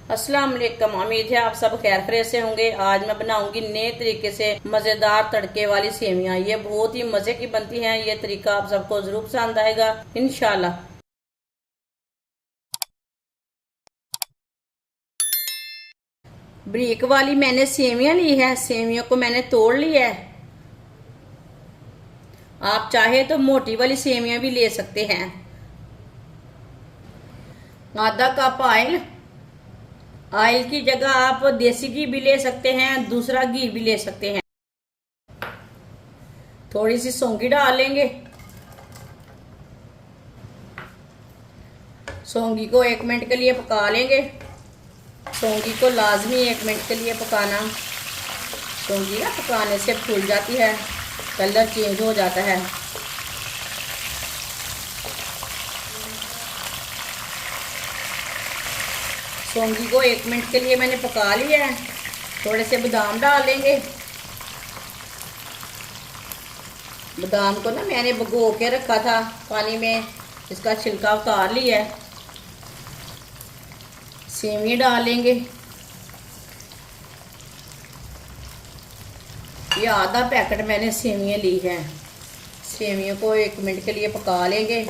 अस्सलाम वालेकुम। उम्मीद है आप सब खैर खैरियत से होंगे। आज मैं बनाऊंगी नए तरीके से मजेदार तड़के वाली सेवियां। ये बहुत ही मजे की बनती हैं। ये तरीका आप सबको जरूर पसंद आएगा इंशाल्लाह। ब्रीक वाली मैंने सेवियां ली है। सेवियों को मैंने तोड़ लिया है। आप चाहे तो मोटी वाली सेवियां भी ले सकते हैं। आधा कप ऑयल। ऑयल की जगह आप देसी घी भी ले सकते हैं, दूसरा घी भी ले सकते हैं। थोड़ी सी सौंगी डालेंगे। सौंगी को 1 मिनट के लिए पका लेंगे। सौंगी को लाजमी 1 मिनट के लिए पकाना। सौंगी ना पकाने से फूल जाती है, कलर चेंज हो जाता है। सौंगी को 1 मिनट के लिए मैंने पका लिया है। थोड़े से बादाम डाल लेंगे। बादाम को ना मैंने भिगो के रखा था पानी में, इसका छिलका उतार लिया है। सेवियां डालेंगे। ये आधा पैकेट मैंने सेवियां ली है। सेवियों को 1 मिनट के लिए पका लेंगे।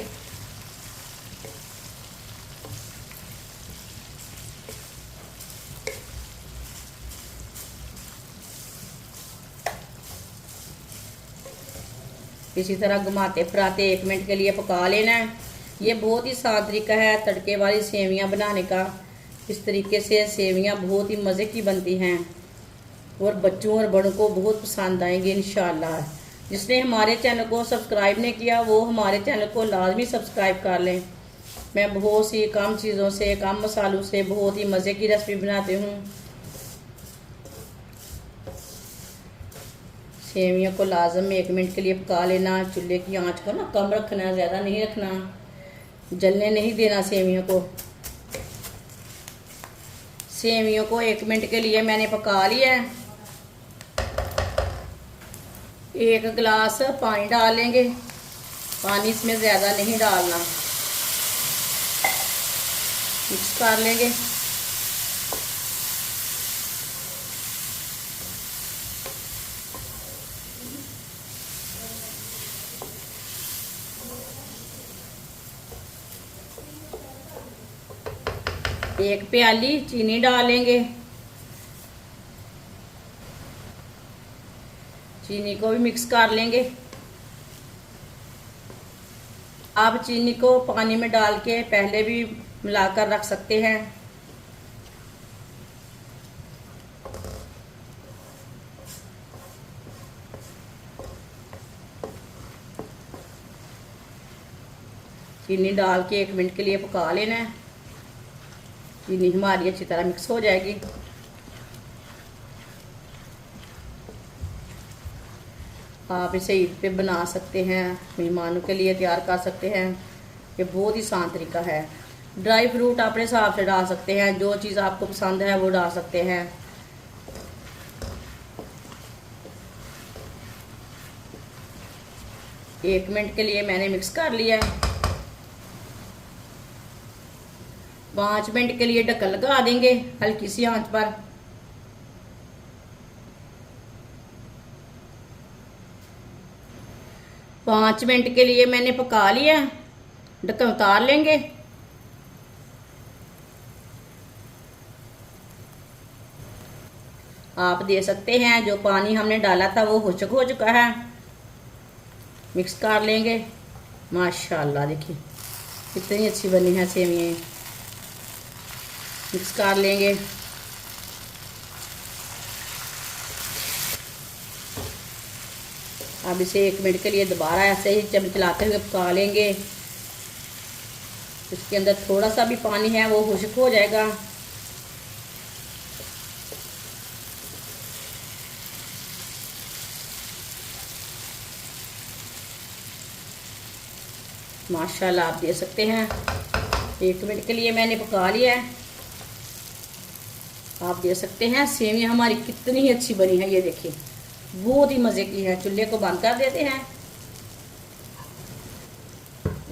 इसी तरह घुमाते फिराते 1 मिनट के लिए पका लेना है। ये बहुत ही आसान तरीका है तड़के वाली सेवियां बनाने का। इस तरीके से सेवियां बहुत ही मज़े की बनती हैं और बच्चों और बड़ों को बहुत पसंद आएंगी इंशाल्लाह। जिसने हमारे चैनल को सब्सक्राइब नहीं किया वो हमारे चैनल को लाजमी सब्सक्राइब कर लें। मैं बहुत सी कम चीज़ों से, कम मसालों से बहुत ही मज़े की रेसिपी बनाती हूँ। सेवियों को लाजम 1 मिनट के लिए पका लेना। चूल्हे की आंच को ना कम रखना, ज़्यादा नहीं रखना, जलने नहीं देना सेवियों को। सेवियों को 1 मिनट के लिए मैंने पका लिया है। 1 गिलास पानी डालेंगे। पानी इसमें ज़्यादा नहीं डालना। मिक्स कर लेंगे। एक प्याली चीनी डालेंगे। चीनी को भी मिक्स कर लेंगे। आप चीनी को पानी में डाल के पहले भी मिलाकर रख सकते हैं। चीनी डाल के 1 मिनट के लिए पका लेना है। चीनी हमारी अच्छी तरह मिक्स हो जाएगी। आप इसे ईद पे बना सकते हैं, मेहमानों के लिए तैयार कर सकते हैं। ये बहुत ही आसान तरीका है। ड्राई फ्रूट अपने हिसाब से डाल सकते हैं, जो चीज़ आपको पसंद है वो डाल सकते हैं। एक मिनट के लिए मैंने मिक्स कर लिया है। 5 मिनट के लिए ढक्कन लगा देंगे हल्की सी आंच पर। पाँच मिनट के लिए मैंने पका लिया। ढक्कन उतार लेंगे। आप दे सकते हैं जो पानी हमने डाला था वो खुश्क हो चुका है। मिक्स कर लेंगे। माशाल्लाह देखिए कितनी अच्छी बनी है सेवियां। मिक्स कर लेंगे। अब इसे 1 मिनट के लिए दोबारा ऐसे ही चलाते हुए पका लेंगे। इसके अंदर थोड़ा सा भी पानी है वो खुश्क हो जाएगा। माशाल्लाह आप दे सकते हैं। 1 मिनट के लिए मैंने पका लिया है। आप दे सकते हैं। सेवियां हमारी कितनी ही अच्छी बनी है, ये देखिए बहुत ही मज़े की है। चूल्हे को बंद कर देते हैं।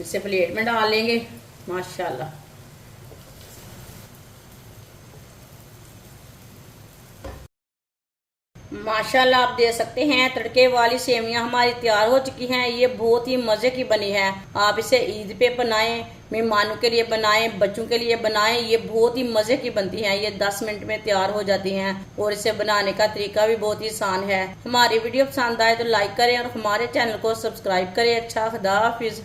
इसे प्लेट में डाल लेंगे। माशाल्लाह माशाल्लाह आप देख सकते हैं तड़के वाली सेवियां हमारी तैयार हो चुकी हैं। ये बहुत ही मजे की बनी है। आप इसे ईद पे बनाएं, मेहमानों के लिए बनाएं, बच्चों के लिए बनाएं। ये बहुत ही मजे की बनती हैं। ये 10 मिनट में तैयार हो जाती हैं और इसे बनाने का तरीका भी बहुत ही आसान है। हमारी वीडियो पसंद आए तो लाइक करें और हमारे चैनल को सब्सक्राइब करें। अच्छा, खुदा हाफिज।